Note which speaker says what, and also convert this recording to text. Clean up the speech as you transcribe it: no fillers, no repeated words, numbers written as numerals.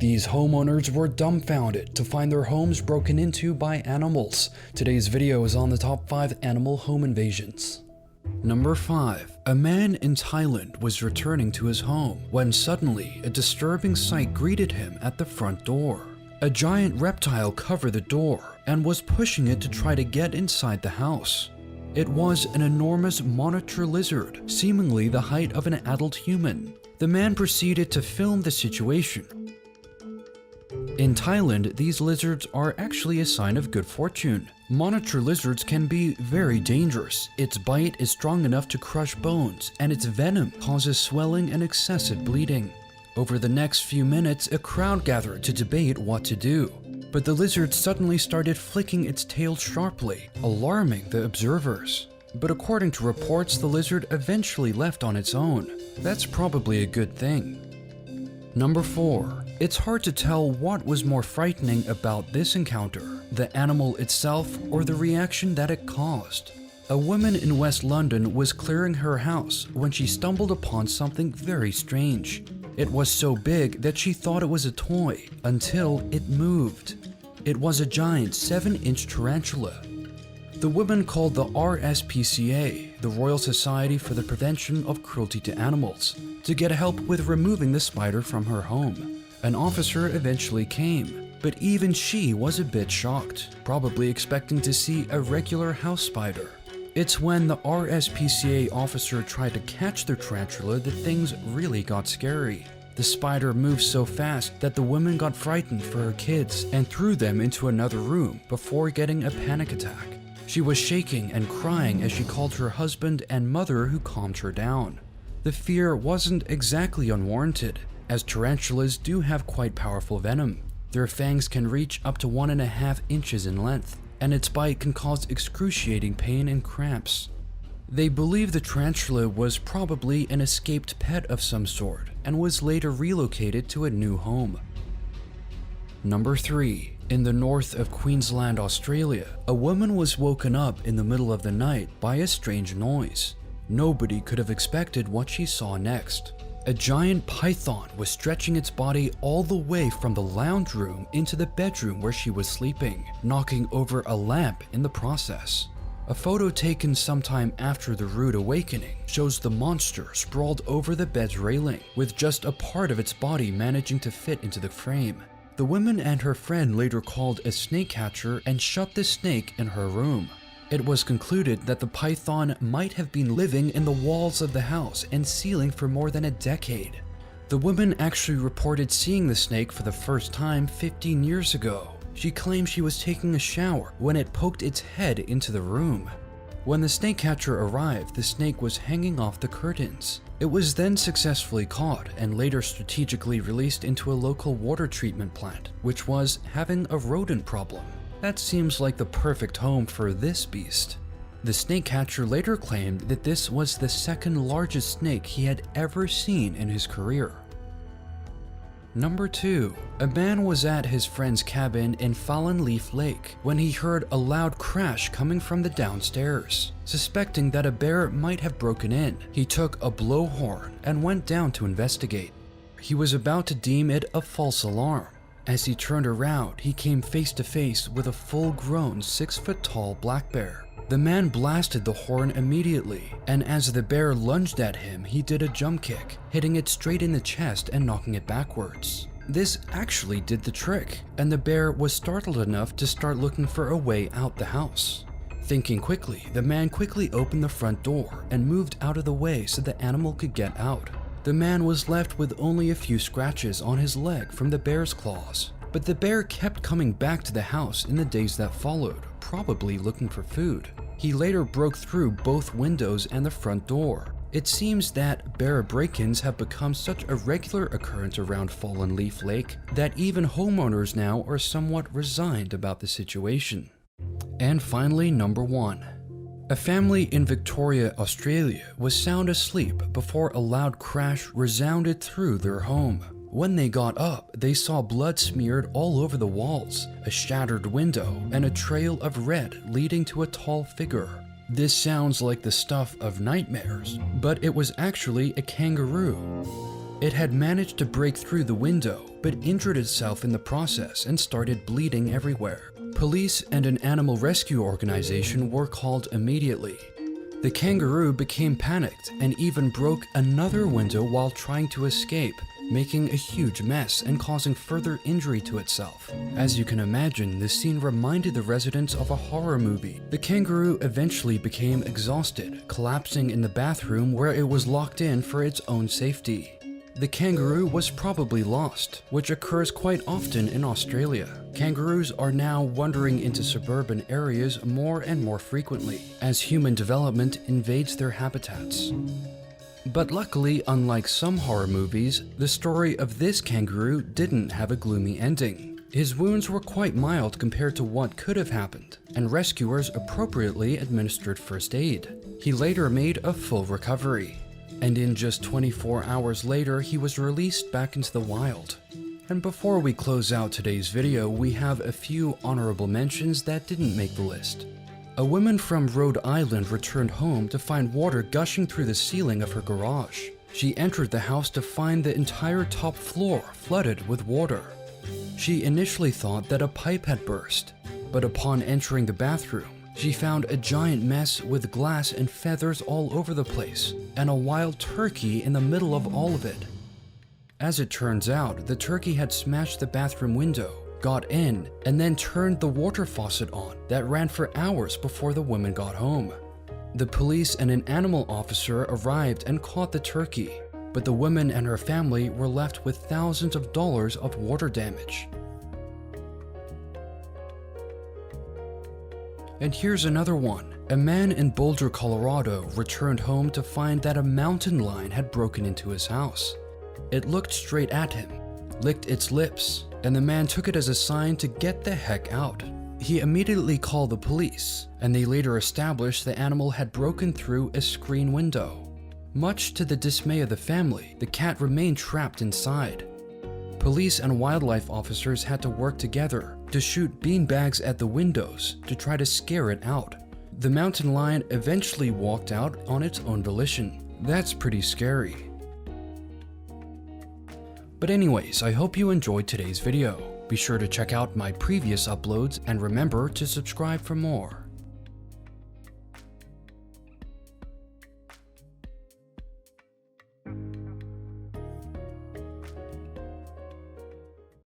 Speaker 1: These homeowners were dumbfounded to find their homes broken into by animals. Today's video is on the top 5 animal home invasions. Number 5. A man in Thailand was returning to his home when suddenly a disturbing sight greeted him at the front door. A giant reptile covered the door and was pushing it to try to get inside the house. It was an enormous monitor lizard, seemingly the height of an adult human. The man proceeded to film the situation. In Thailand, these lizards are actually a sign of good fortune. Monitor lizards can be very dangerous. Its bite is strong enough to crush bones, and its venom causes swelling and excessive bleeding. Over the next few minutes, a crowd gathered to debate what to do. But the lizard suddenly started flicking its tail sharply, alarming the observers. But according to reports, the lizard eventually left on its own. That's probably a good thing. Number 4. It's hard to tell what was more frightening about this encounter, the animal itself or the reaction that it caused. A woman in West London was clearing her house when she stumbled upon something very strange. It was so big that she thought it was a toy until it moved. It was a giant 7-inch tarantula. The woman called the RSPCA, the Royal Society for the Prevention of Cruelty to Animals, to get help with removing the spider from her home. An officer eventually came, but even she was a bit shocked, probably expecting to see a regular house spider. It's when the RSPCA officer tried to catch the tarantula that things really got scary. The spider moved so fast that the woman got frightened for her kids and threw them into another room before getting a panic attack. She was shaking and crying as she called her husband and mother, who calmed her down. The fear wasn't exactly unwarranted, as tarantulas do have quite powerful venom. Their fangs can reach up to 1.5 inches in length, and its bite can cause excruciating pain and cramps. They believe the tarantula was probably an escaped pet of some sort and was later relocated to a new home. Number 3. In the north of Queensland, Australia, a woman was woken up in the middle of the night by a strange noise. Nobody could have expected what she saw next. A giant python was stretching its body all the way from the lounge room into the bedroom where she was sleeping, knocking over a lamp in the process. A photo taken sometime after the rude awakening shows the monster sprawled over the bed's railing, with just a part of its body managing to fit into the frame. The woman and her friend later called a snake catcher and shut the snake in her room. It was concluded that the python might have been living in the walls of the house and ceiling for more than a decade. The woman actually reported seeing the snake for the first time 15 years ago. She claimed she was taking a shower when it poked its head into the room. When the snake catcher arrived, the snake was hanging off the curtains. It was then successfully caught and later strategically released into a local water treatment plant, which was having a rodent problem. That seems like the perfect home for this beast. The snake catcher later claimed that this was the second largest snake he had ever seen in his career. Number 2. A man was at his friend's cabin in Fallen Leaf Lake when he heard a loud crash coming from the downstairs. Suspecting that a bear might have broken in, he took a blowhorn and went down to investigate. He was about to deem it a false alarm. As he turned around, he came face to face with a full-grown 6-foot-tall black bear. The man blasted the horn immediately, and as the bear lunged at him, he did a jump kick, hitting it straight in the chest and knocking it backwards. This actually did the trick, and the bear was startled enough to start looking for a way out the house. Thinking quickly, the man quickly opened the front door and moved out of the way so the animal could get out. The man was left with only a few scratches on his leg from the bear's claws, but the bear kept coming back to the house in the days that followed, probably looking for food. He later broke through both windows and the front door. It seems that bear break-ins have become such a regular occurrence around Fallen Leaf Lake that even homeowners now are somewhat resigned about the situation. And finally, number 1. A family in Victoria, Australia was sound asleep before a loud crash resounded through their home. When they got up, they saw blood smeared all over the walls, a shattered window, and a trail of red leading to a tall figure. This sounds like the stuff of nightmares, but it was actually a kangaroo. It had managed to break through the window, but injured itself in the process and started bleeding everywhere. Police and an animal rescue organization were called immediately. The kangaroo became panicked and even broke another window while trying to escape, making a huge mess and causing further injury to itself. As you can imagine, the scene reminded the residents of a horror movie. The kangaroo eventually became exhausted, collapsing in the bathroom where it was locked in for its own safety. The kangaroo was probably lost, which occurs quite often in Australia. Kangaroos are now wandering into suburban areas more and more frequently as human development invades their habitats. But luckily, unlike some horror movies, the story of this kangaroo didn't have a gloomy ending. His wounds were quite mild compared to what could have happened, and rescuers appropriately administered first aid. He later made a full recovery, and in just 24 hours later, he was released back into the wild. And before we close out today's video, we have a few honorable mentions that didn't make the list. A woman from Rhode Island returned home to find water gushing through the ceiling of her garage. She entered the house to find the entire top floor flooded with water. She initially thought that a pipe had burst, but upon entering the bathroom, she found a giant mess with glass and feathers all over the place, and a wild turkey in the middle of all of it. As it turns out, the turkey had smashed the bathroom window, got in, and then turned the water faucet on that ran for hours before the woman got home. The police and an animal officer arrived and caught the turkey, but the woman and her family were left with thousands of dollars of water damage. And here's another one. A man in Boulder, Colorado returned home to find that a mountain lion had broken into his house. It looked straight at him, licked its lips, and the man took it as a sign to get the heck out. He immediately called the police, and they later established the animal had broken through a screen window. Much to the dismay of the family, the cat remained trapped inside. Police and wildlife officers had to work together to shoot beanbags at the windows to try to scare it out. The mountain lion eventually walked out on its own volition. That's pretty scary. But anyways, I hope you enjoyed today's video. Be sure to check out my previous uploads and remember to subscribe for more.